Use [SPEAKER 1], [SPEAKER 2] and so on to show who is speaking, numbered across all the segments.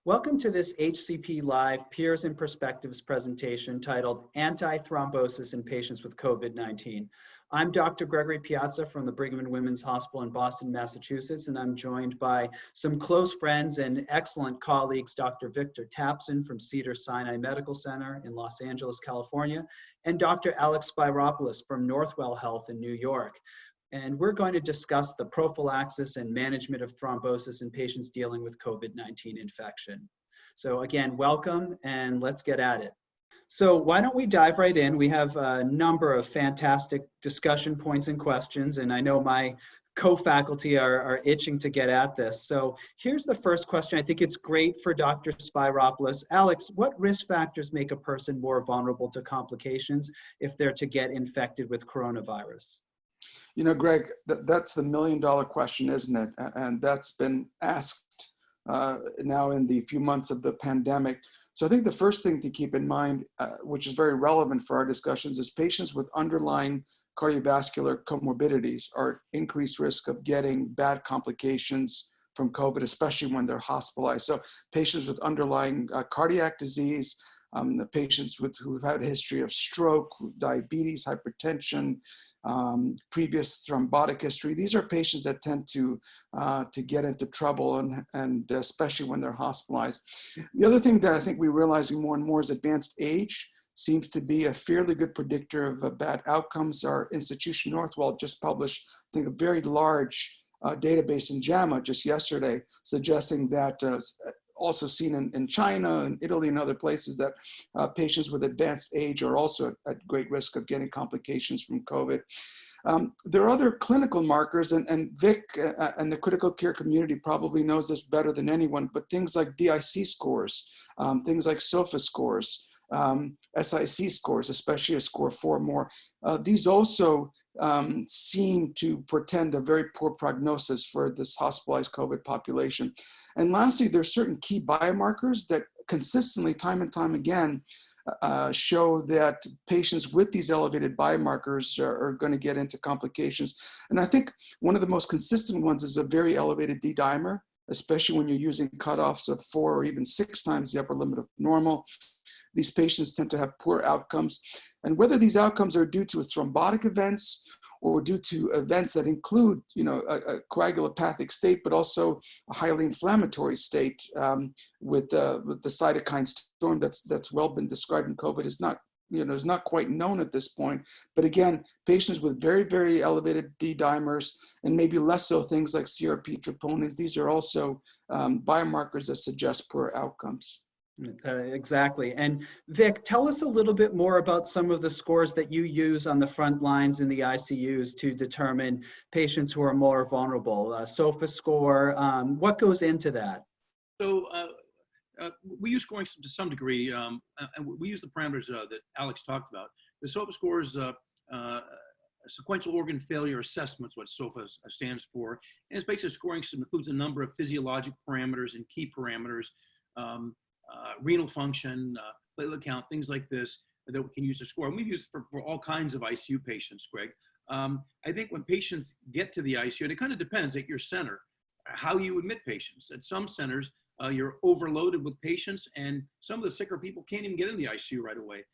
[SPEAKER 1] Welcome to this HCP Live Peers and Perspectives presentation titled Anti-Thrombosis in Patients with COVID-19. I'm Dr. Gregory Piazza from the Brigham and Women's Hospital in Boston, Massachusetts, and I'm joined by some close friends and excellent colleagues, Dr. Victor Tapson from Cedars-Sinai Medical Center in Los Angeles, California, and Dr. Alex Spyropoulos from Northwell Health in New York. And we're going to discuss the prophylaxis and management of thrombosis in patients dealing with COVID-19 infection. So again, welcome, and let's get at it. So why don't we dive right in? We have a number of fantastic discussion points and questions, and I know my co-faculty are itching to get at this. So here's the first question. I think it's great for Dr. Spyropoulos. Alex, what risk factors make a person more vulnerable to complications if they're to get infected with coronavirus?
[SPEAKER 2] You know, Greg, that's the million-dollar question, isn't it? And that's been asked now in the few months of the pandemic. So I think the first thing to keep in mind, which is very relevant for our discussions, is patients with underlying cardiovascular comorbidities are at increased risk of getting bad complications from COVID, especially when they're hospitalized. So patients with underlying cardiac disease, the patients who've had a history of stroke, diabetes, hypertension, previous thrombotic history. These are patients that tend to get into trouble, and especially when they're hospitalized. The other thing that I think we're realizing more and more is advanced age seems to be a fairly good predictor of bad outcomes. Our institution, Northwell, just published, I think, a very large database in JAMA just yesterday, suggesting that also seen in China and Italy and other places, that patients with advanced age are also at great risk of getting complications from COVID. There are other clinical markers, and Vic and the critical care community probably knows this better than anyone, but things like DIC scores, things like SOFA scores, SIC scores, especially a score 4 or more, these also seem to portend a very poor prognosis for this hospitalized COVID population. And lastly, there's certain key biomarkers that consistently, time and time again, show that patients with these elevated biomarkers are going to get into complications. And I think one of the most consistent ones is a very elevated D-dimer, especially when you're using cutoffs of 4 or even 6 times the upper limit of normal. These patients tend to have poor outcomes. And whether these outcomes are due to thrombotic events or due to events that include, a coagulopathic state, but also a highly inflammatory state with the cytokine storm that's well been described in COVID is not quite known at this point. But again, patients with very, very elevated D-dimers and maybe less so things like CRP troponins, these are also biomarkers that suggest poor outcomes.
[SPEAKER 1] Exactly. And Vic, tell us a little bit more about some of the scores that you use on the front lines in the ICUs to determine patients who are more vulnerable. SOFA score, what goes into that?
[SPEAKER 3] So we use scoring to some degree, and we use the parameters that Alex talked about. The SOFA score is sequential organ failure assessment, what SOFA stands for. And it's basically a scoring system that includes a number of physiologic parameters and key parameters, renal function, platelet count, things like this that we can use to score. And we've used it for all kinds of ICU patients, Greg. I think when patients get to the ICU, and it kind of depends at your center, how you admit patients. At some centers, you're overloaded with patients, and some of the sicker people can't even get in the ICU right away.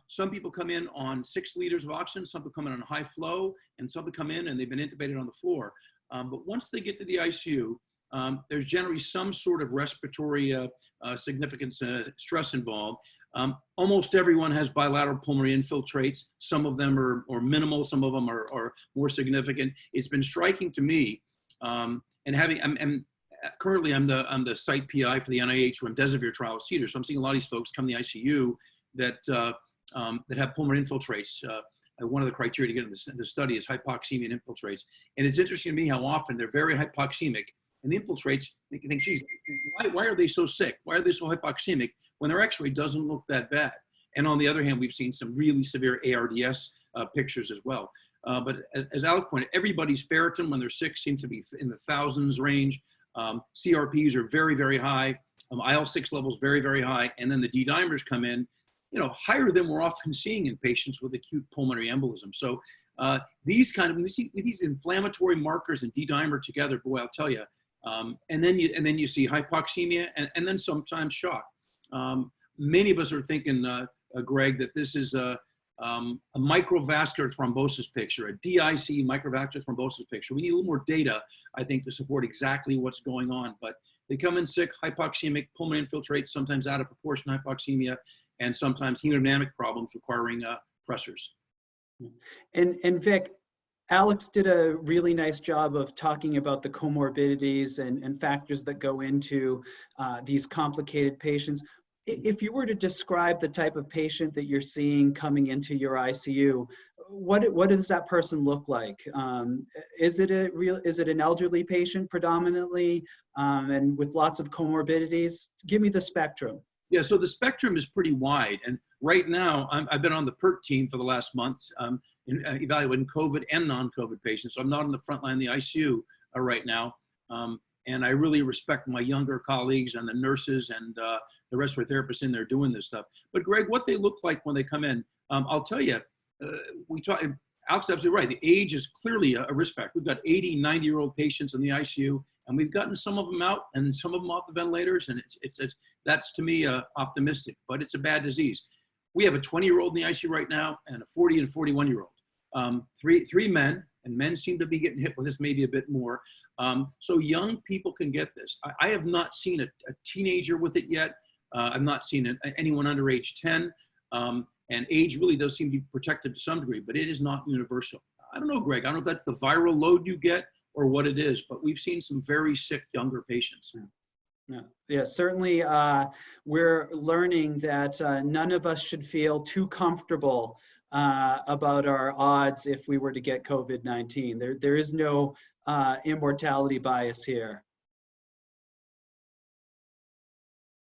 [SPEAKER 3] Some people come in on 6 liters of oxygen, some people come in on high flow, and some people come in and they've been intubated on the floor. But once they get to the ICU, there's generally some sort of respiratory significance stress involved. Almost everyone has bilateral pulmonary infiltrates. Some of them are minimal, some of them are more significant. It's been striking to me, currently I'm the site PI for the NIH remdesivir trial at Cedars. So I'm seeing a lot of these folks come to the ICU that have pulmonary infiltrates. One of the criteria to get in the study is hypoxemia and infiltrates. And it's interesting to me how often they're very hypoxemic, and the infiltrates, you think, geez, why are they so sick? Why are they so hypoxemic when their x-ray doesn't look that bad? And on the other hand, we've seen some really severe ARDS pictures as well. But as Alec pointed, everybody's ferritin when they're sick seems to be in the thousands range. CRPs are very, very high. IL-6 levels very, very high. And then the D-dimers come in, higher than we're often seeing in patients with acute pulmonary embolism. So these inflammatory markers and D-dimer together, boy, I'll tell you, And then you see hypoxemia and then sometimes shock. Many of us are thinking, Greg, that this is a microvascular thrombosis picture, a DIC microvascular thrombosis picture. We need a little more data, I think, to support exactly what's going on. But they come in sick, hypoxemic, pulmonary infiltrate, sometimes out of proportion hypoxemia, and sometimes hemodynamic problems requiring pressors.
[SPEAKER 1] And Vic, Alex did a really nice job of talking about the comorbidities and factors that go into these complicated patients. If you were to describe the type of patient that you're seeing coming into your ICU, what does that person look like? Is it an elderly patient predominantly, and with lots of comorbidities? Give me the spectrum.
[SPEAKER 3] Yeah, so the spectrum is pretty wide, and right now I've been on the PERT team for the last month, evaluating COVID and non-COVID patients. So I'm not on the front line in the ICU right now. And I really respect my younger colleagues and the nurses and the respiratory therapists in there doing this stuff. But Greg, what they look like when they come in, I'll tell you, Alex is absolutely right. The age is clearly a risk factor. We've got 80, 90-year-old patients in the ICU, and we've gotten some of them out and some of them off the ventilators, and that's to me optimistic, but it's a bad disease. We have a 20-year-old in the ICU right now and a 40 and 41-year-old. Three men, and men seem to be getting hit with this maybe a bit more. So young people can get this. I have not seen a teenager with it yet. I've not seen anyone under age 10. And age really does seem to be protected to some degree, but it is not universal. I don't know, Greg. I don't know if that's the viral load you get or what it is, but we've seen some very sick younger patients.
[SPEAKER 1] Yeah, certainly we're learning that none of us should feel too comfortable about our odds if we were to get COVID-19. There is no immortality bias here.